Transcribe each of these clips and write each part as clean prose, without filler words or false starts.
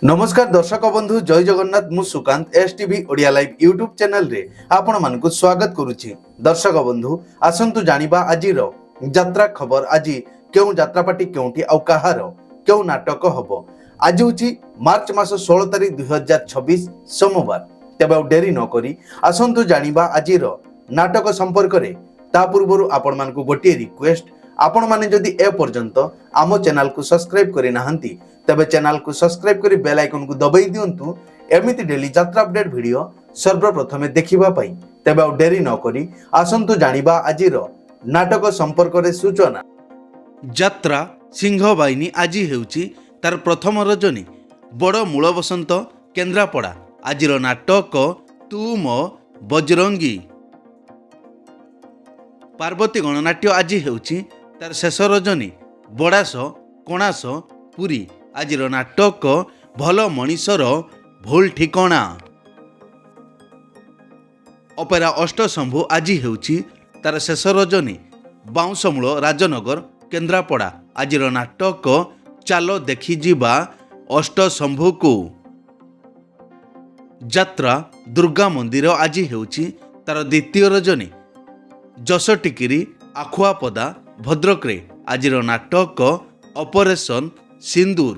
नमस्कार दर्शक बंधु जय जगन्नाथ मु Sukant STV Odia live YouTube channel रे आपण मानकु स्वागत करुछि। दर्शक बंधु आसंतु जानिबा आजिर यात्रा खबर। आज केउ यात्रा पार्टी केउठी आउ कहार केउ नाटक हबो। आज होछि मार्च मास 16 तारिख 2026 सोमवार। तेबे डेरी न करी आसंतु जानिबा आजिर नाटक संपर्क रे। ता पूर्वरु आपण मानकु गोटे रिक्वेस्ट, आपण माने जदि ए पर्यंत आम चैनल को सब्सक्राइब करि नाहंती तबे चैनल को सब्सक्राइब करी बेल आइकन को दबाई दियंतु एमिति डेली यात्रा अपडेट वीडियो सर्वप्रथमे देखिबा पई। तबे आ डेरी न करी आसंतु जानिबा आजिर नाटक संपर्क रे सूचना। यात्रा सिंह बाहिनी आज हेउची तार प्रथम रजनी बड़ मूल बसंत केन्द्रापड़ा। आजिर नाटक तू मो बजरंगी। पार्वती गणनाट्य आज हेउची तार शेष रजनी बड़ास कणास पुरी। आजिर नाटक भल मनीषर भूल ठिकणा। अपेरा अष्टशंभु आज हेउची तार शेष रजनी बाउंसमूल राजनगर केन्द्रापड़ा। आजिर नाटक चालो देखी जीवा अष्टशंभु को। यात्रा दुर्गा मंदिर आज हेउची तार द्वितीय रजनी जसटिकिरी आखुआपदा भद्रक रे। आजिर नाटक ऑपरेशन सिंदूर।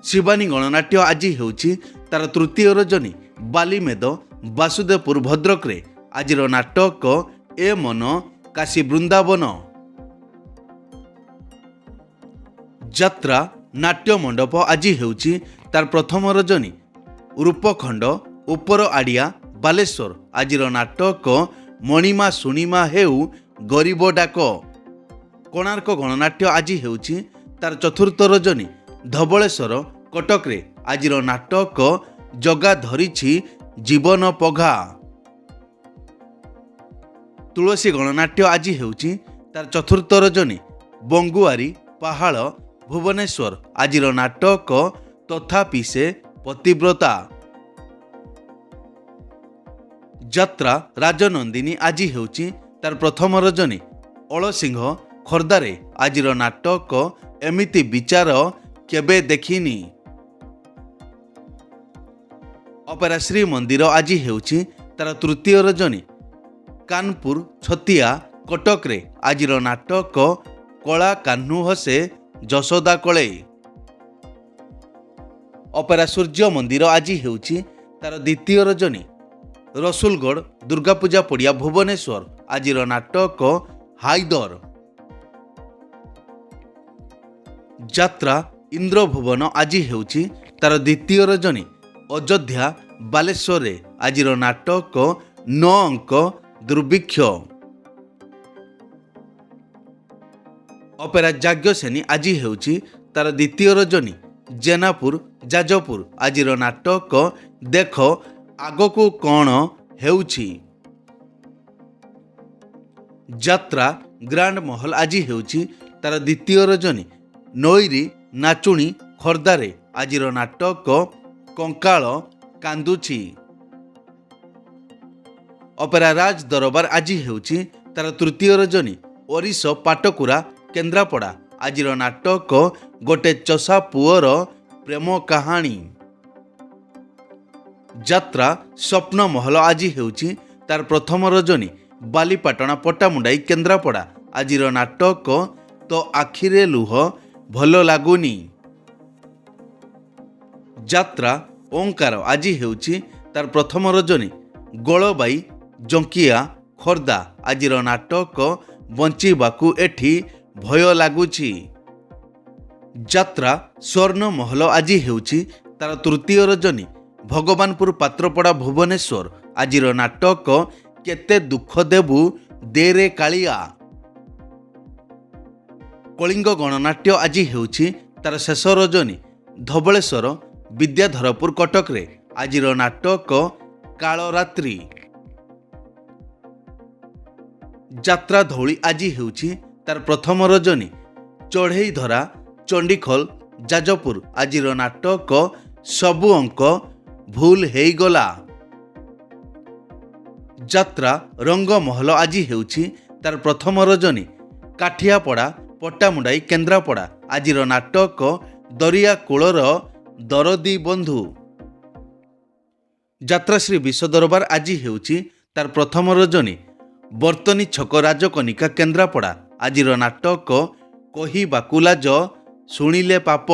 शिवानी गणनाट्य आज हेउची तार तृतीय रजनी बालीमेद वासुदेवपुर भद्रक रे। आजिर नाटक ए मन काशी वृंदावन। यात्रा नाट्य मंडप आज हेउची तार प्रथम रजनी रूपखंड उपर आड़िया बालेश्वर। आजिर नाटक मणिमा सुणिमा हेउ गरीब डाक। कोणार्क गणनाट्य आज हेउची तार चतुर्थ रजनी धबलेश्वर कटक रे। आजिर नाटक जगा धरिछि जीवन पघा। तुलसी गणनाट्य आज हेउची तार चतुर्थ रजनी बंगुआरी पहाड़ भुवनेश्वर। आजिर नाटक तथापि से पतिव्रता। यात्रा राजनंदिनी आज हेउची तार प्रथम रजनी अलसिंह खोर्धारे। आजिर नाटक एमिति विचार केबे देखिनी। अपेरा श्री मंदिर आज हेउची तार तृतीय रजनी कानपुर छतिया कटक रे। आजिर नाटक कला कान्हू हसे जशोदा कले। अपेरा सूर्य मंदिर आज हेउची तार द्वितीय रजनी रसुलगढ़ दुर्गा पूजा पड़िया भुवनेश्वर। आजिर नाटक हाइदर। यात्रा इंद्रभुवन आज हेउची तार द्वितीय रजनी अयोध्या बालेश्वर रे। आजिर नाटक 9 अंक दुर्भिक्ष। अपेरा जाग्यसेनी आज हेउची तार द्वितीय रजनी जेनापुर जाजपुर। आजिर नाटक देख आगको कौन हेउची। यात्रा ग्रांड महल आज हेउची तार द्वितीय रजनी नईरी नाचुणी खोर्धारे। आजिर नाटक कंकाल कांदुची। अपेरा राज दरबार आज हेउची तार तृतीय रजनी ओरिस पाटकुरा केन्द्रापड़ा। आजिर नाटक गोटे चषा पुअर प्रेम कहानी। यात्रा स्वप्न महल आज हेउची तार प्रथम रजनी बालीपाटना पट्टामुंडाई केन्द्रापड़ा। आजिर नाटक तो आखिरे लुह भल लागुनी। यात्रा ओंकार आज हेउची तार प्रथम रजनी गोलबाई जंकिया खोर्धा। आजिर नाटक बंचीबाकू एठी भय लागुची। यात्रा स्वर्ण महल आज हेउची तार तृतीय रजनी भगवानपुर पात्रपड़ा भुवनेश्वर। आजिर नाटक केते दुख देबू देरे कालिया। कलिंग गणनाट्य आज हेउची तार शेष रजनी धबलेश्वर विद्याधरपुर कटक रे। आजिर नाटक कालरात्रि। यात्रा धौली आज हेउची तार प्रथम रजनी चढ़ई धरा चंडीखोल जाजपुर। आजिर नाटक सबु अंक भूल हेगला। यात्रा रंग महल आज हेउची तार प्रथम रजनी काठियापड़ा पट्टामुंडाई केन्द्रापड़ा। आजिर नाटक दरिया कूलर ଦରଦୀ ବନ୍ଧୁ। ଯାତ୍ରାଶ୍ରୀ ବିଶ୍ୱ ଦରବାର ଆଜି ହେଉଛି ତାର ପ୍ରଥମ ରଜନୀ। ବର୍ତ୍ତନୀ ଛକ ରାଜକନିକା କେନ୍ଦ୍ରାପଡ଼ା। ଆଜିର ନାଟକ କହିବାକୁ ଲାଜ ଶୁଣିଲେ ପାପ।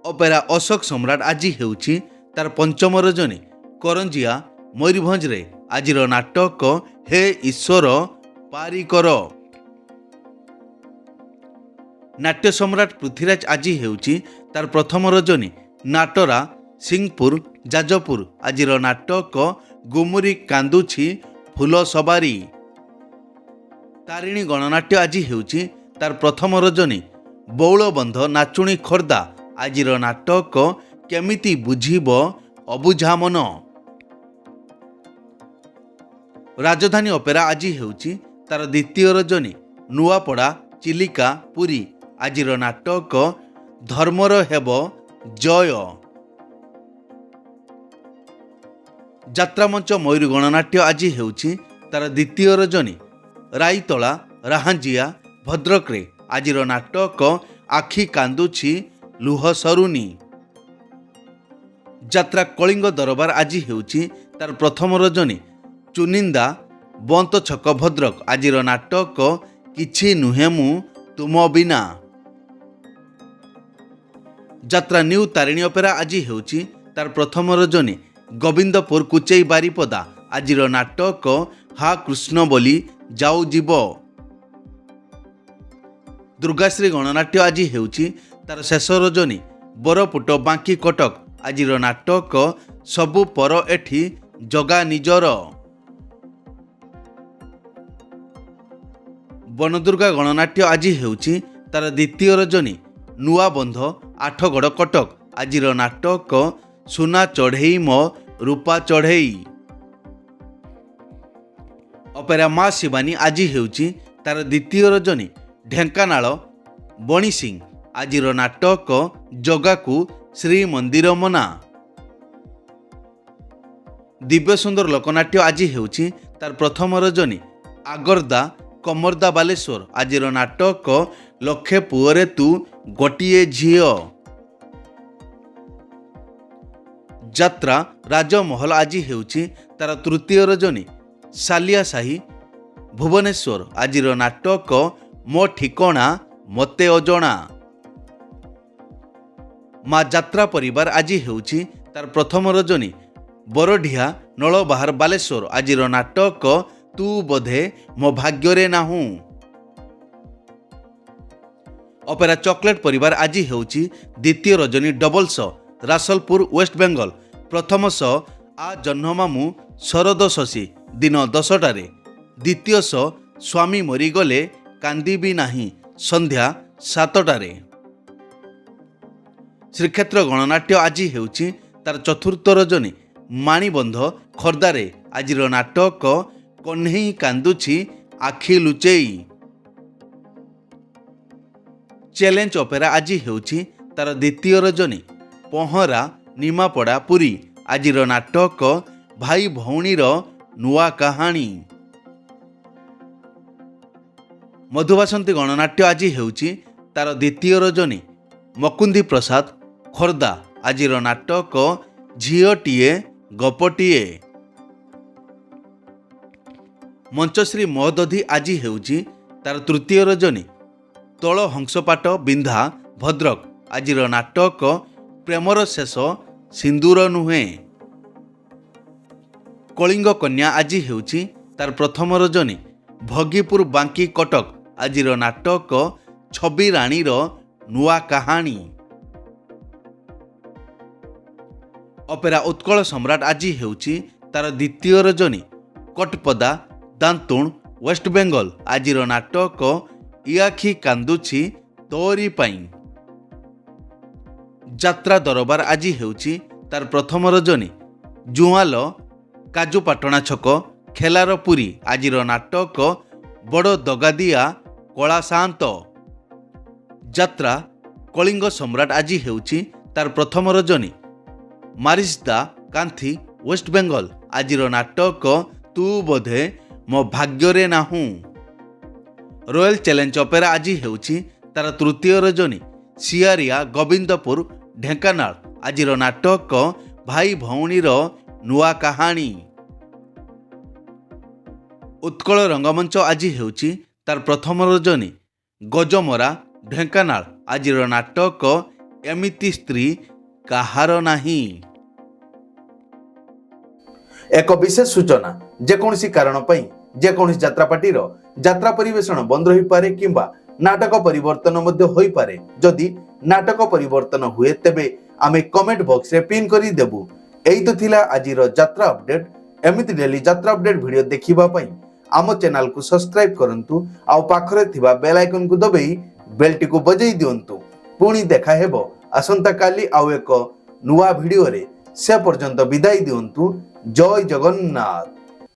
ଅପେରା ଅଶୋକ ସମ୍ରାଟ ଆଜି ହେଉଛି ତାର ପଞ୍ଚମ ରଜନୀ। କରଞ୍ଜିଆ ମୟୂରଭଞ୍ଜରେ। ଆଜିର ନାଟକ ହେ ଈଶ୍ୱର ପାରିକର। ନାଟ୍ୟ ସମ୍ରାଟ ପୃଥ୍ୱୀରାଜ ଆଜି ହେଉଛି ତାର ପ୍ରଥମ ରଜନୀ। ନାଟରା ସିଂପୁର ଯାଜପୁର। ଆଜିର ନାଟକ ଗୁମୁରି କାନ୍ଦୁଛି ଫୁଲ ସବାରି। ତାରିଣୀ ଗଣନାଟ୍ୟ ଆଜି ହେଉଛି ତାର ପ୍ରଥମ ରଜନୀ। ବଉଳବନ୍ଧ ନାଚୁଣୀ ଖୋର୍ଦ୍ଧା। ଆଜିର ନାଟକ କେମିତି ବୁଝିବ ଅବୁଝା ମନ। ରାଜଧାନୀ ଅପେରା ଆଜି ହେଉଛି ତାର ଦ୍ୱିତୀୟ ରଜନୀ। ନୂଆପଡ଼ା ଚିଲିକା ପୁରୀ। ଆଜିର ନାଟକ ଧର୍ମର ହେବ ଜୟ। ଯାତ୍ରାମଞ୍ଚ ମୟୂର ଗଣନାଟ୍ୟ ଆଜି ହେଉଛି ତାର ଦ୍ୱିତୀୟ ରଜନୀ। ରାଇତଳା ରାହାଞ୍ଜିଆ ଭଦ୍ରକରେ। ଆଜିର ନାଟକ ଆଖି କାନ୍ଦୁଛି ଲୁହ ସରୁନି। ଯାତ୍ରା କଳିଙ୍ଗ ଦରବାର ଆଜି ହେଉଛି ତାର ପ୍ରଥମ ରଜନୀ। ଚୁନିନ୍ଦା ବନ୍ତ ଛକ ଭଦ୍ରକ। ଆଜିର ନାଟକ କିଛି ନୁହେଁ ମୁଁ ତୁମ ବିନା। ଯାତ୍ରା ନ୍ୟୁ ତାରିଣୀ ଅପେରା ଆଜି ହେଉଛି ତାର ପ୍ରଥମ ରଜନୀ। ଗୋବିନ୍ଦପୁର କୁଚେଇ ବାରିପଦା। ଆଜିର ନାଟକ ହା କୃଷ୍ଣ ବୋଲି ଯାଉ ଯିବ। ଦୁର୍ଗାଶ୍ରୀ ଗଣନାଟ୍ୟ ଆଜି ହେଉଛି ତାର ଶେଷ ରଜନୀ। ବରପୁଟ ବାଙ୍କି କଟକ। ଆଜିର ନାଟକ ସବୁ ପର ଏଠି ଜଗା ନିଜର। ବନଦୁର୍ଗା ଗଣନାଟ୍ୟ ଆଜି ହେଉଛି ତାର ଦ୍ୱିତୀୟ ରଜନୀ। ନୂଆବନ୍ଧ ଆଠଗଡ଼ କଟକ। ଆଜିର ନାଟକ ସୁନା ଚଢ଼େଇ ମୋ ରୂପା ଚଢ଼େଇ। ଅପେରା ମା ଶିବାନୀ ଆଜି ହେଉଛି ତାର ଦ୍ୱିତୀୟ ରଜନୀ। ଢେଙ୍କାନାଳ ବଣିସିଂ। ଆଜିର ନାଟକ ଜଗାକୁ ଶ୍ରୀମନ୍ଦିର ମନା। ଦିବ୍ୟସୁନ୍ଦର ଲୋକନାଟ୍ୟ ଆଜି ହେଉଛି ତାର ପ୍ରଥମ ରଜନୀ। ଆଗର୍ଦା କମର୍ଦା ବାଲେଶ୍ୱର। ଆଜିର ନାଟକ ଲକ୍ଷେ ପୁଅରେ ତୁ ଗୋଟିଏ ଝିଅ। ଯାତ୍ରା ରାଜମହଲ ଆଜି ହେଉଛି ତାର ତୃତୀୟ ରଜନୀ। ସାଲିଆସାହି ଭୁବନେଶ୍ୱର। ଆଜିର ନାଟକ ମୋ ଠିକଣା ମୋତେ ଅଜଣା। ମା ଯାତ୍ରା ପରିବାର ଆଜି ହେଉଛି ତାର ପ୍ରଥମ ରଜନୀ। ବରଢିଆ ନଳବାହାର ବାଲେଶ୍ୱର। ଆଜିର ନାଟକ ତୁ ବୋଧେ ମୋ ଭାଗ୍ୟରେ ନାହୁଁ। ଅପେରା ଚକୋଲେଟ ପରିବାର ଆଜି ହେଉଛି ଦ୍ୱିତୀୟ ରଜନୀ ଡବଲ ଶୋ ରାସଲପୁର ୱେଷ୍ଟବେଙ୍ଗଲ। ପ୍ରଥମ ଶୋ ଆ ଜହ୍ନମାମୁଁ ଶରଦ ଶଶୀ ଦିନ 10ଟାରେ। ଦ୍ୱିତୀୟ ଶୋ ସ୍ୱାମୀ ମରିଗଲେ କାନ୍ଦିବି ନାହିଁ ସନ୍ଧ୍ୟା 7ଟାରେ। ଶ୍ରୀକ୍ଷେତ୍ର ଗଣନାଟ୍ୟ ଆଜି ହେଉଛି ତାର ଚତୁର୍ଥ ରଜନୀ। ମାଣିବନ୍ଧ ଖୋର୍ଦ୍ଧାରେ। ଆଜିର ନାଟକ କହ୍ନେଇ କାନ୍ଦୁଛି ଆଖି ଲୁଚେଇ। ଚ୍ୟାଲେଞ୍ଜ ଅପେରା ଆଜି ହେଉଛି ତାର ଦ୍ୱିତୀୟ ରଜନୀ। ପହଁରା ନିମାପଡ଼ା ପୁରୀ। ଆଜିର ନାଟକ ଭାଇ ଭଉଣୀର ନୂଆ କାହାଣୀ। ମଧୁବାସନ୍ତୀ ଗଣନାଟ୍ୟ ଆଜି ହେଉଛି ତାର ଦ୍ୱିତୀୟ ରଜନୀ। ମକୁନ୍ଦି ପ୍ରସାଦ ଖୋର୍ଦ୍ଧା। ଆଜିର ନାଟକ ଝିଅଟିଏ ଗପଟିଏ। ମଞ୍ଚଶ୍ରୀ ମହୋଦଧି ଆଜି ହେଉଛି ତାର ତୃତୀୟ ରଜନୀ। ତଳ ହଂସପାଟ ବିନ୍ଧା ଭଦ୍ରକ। ଆଜିର ନାଟକ ପ୍ରେମର ଶେଷ ସିନ୍ଦୁର ନୁହେଁ। କଳିଙ୍ଗ କନ୍ୟା ଆଜି ହେଉଛି ତାର ପ୍ରଥମ ରଜନୀ। ଭଗୀପୁର ବାଙ୍କି କଟକ। ଆଜିର ନାଟକ ଛବି ରାଣୀର ନୂଆ କାହାଣୀ। ଅପେରା ଉତ୍କଳ ସମ୍ରାଟ ଆଜି ହେଉଛି ତାର ଦ୍ୱିତୀୟ ରଜନୀ। କଟପଦା ଦାନ୍ତୁଣ ୱେଷ୍ଟବେଙ୍ଗଲ। ଆଜିର ନାଟକ ଇଆଖି କାନ୍ଦୁଛି ତୋରି ପାଇଁ। ଯାତ୍ରା ଦରବାର ଆଜି ହେଉଛି ତାର ପ୍ରଥମ ରଜନୀ। ଜୁଆଁଲ କାଜୁପାଟଣା ଛକ ଖେଲାର ପୁରୀ। ଆଜିର ନାଟକ ବଡ଼ ଦଗାଦିଆ କଳା ସାନ୍ତ। ଯାତ୍ରା କଳିଙ୍ଗ ସମ୍ରାଟ ଆଜି ହେଉଛି ତାର ପ୍ରଥମ ରଜନୀ। ମାରିସ୍ଦା କାନ୍ଥି ୱେଷ୍ଟବେଙ୍ଗଲ। ଆଜିର ନାଟକ ତୁ ବୋଧେ ମୋ ଭାଗ୍ୟରେ ନାହୁଁ। ରୟାଲ ଚ୍ୟାଲେଞ୍ଜ ଅପେରା ଆଜି ହେଉଛି ତାର ତୃତୀୟ ରଜନୀ। ସିଆରିଆ ଗୋବିନ୍ଦପୁର ଢେଙ୍କାନାଳ ଆଜିର ନାଟକ ଭାଇ ଭଉଣୀର ନୂଆ କାହାଣୀ। ଉତ୍କଳ ରଙ୍ଗମଞ୍ଚ ଆଜି ହେଉଛି ତାର ପ୍ରଥମ ରଜନୀ। ଗଜମରା ଢେଙ୍କାନାଳ ଆଜିର ନାଟକ ଏମିତି ସ୍ତ୍ରୀ କାହାର ନାହିଁ। ଏକ ବିଶେଷ ସୂଚନା, ଯେକୌଣସି କାରଣ ପାଇଁ ଯେକୌଣସି ଯାତ୍ରାପାର୍ଟିର ଯାତ୍ରା ପରିବେଷଣ ବନ୍ଦ ରହିପାରେ କିମ୍ବା ନାଟକ ପରିବର୍ତ୍ତନ ମଧ୍ୟ ହୋଇପାରେ। ଯଦି ନାଟକ ପରିବର୍ତ୍ତନ ହୁଏ ତେବେ ଆମେ କମେଣ୍ଟ ବକ୍ସରେ ପିନ୍ କରି ଦେବୁ। ଏଇ ତ ଥିଲା ଆଜିର ଯାତ୍ରା ଅପଡେଟ୍। ଏମିତି ଡେଲି ଯାତ୍ରା ଅପଡେଟ୍ ଭିଡ଼ିଓ ଦେଖିବା ପାଇଁ ଆମ ଚ୍ୟାନେଲକୁ ସବସ୍କ୍ରାଇବ୍ କରନ୍ତୁ ଆଉ ପାଖରେ ଥିବା ବେଲ୍ ଆଇକନକୁ ଦବାଇ ବେଲଟିକୁ ବଜାଇ ଦିଅନ୍ତୁ। ପୁଣି ଦେଖା ହେବ ଆସନ୍ତାକାଲି ଆଉ ଏକ ନୂଆ ଭିଡ଼ିଓରେ। ସେ ପର୍ଯ୍ୟନ୍ତ ବିଦାୟ ଦିଅନ୍ତୁ। ଜୟ ଜଗନ୍ନାଥ।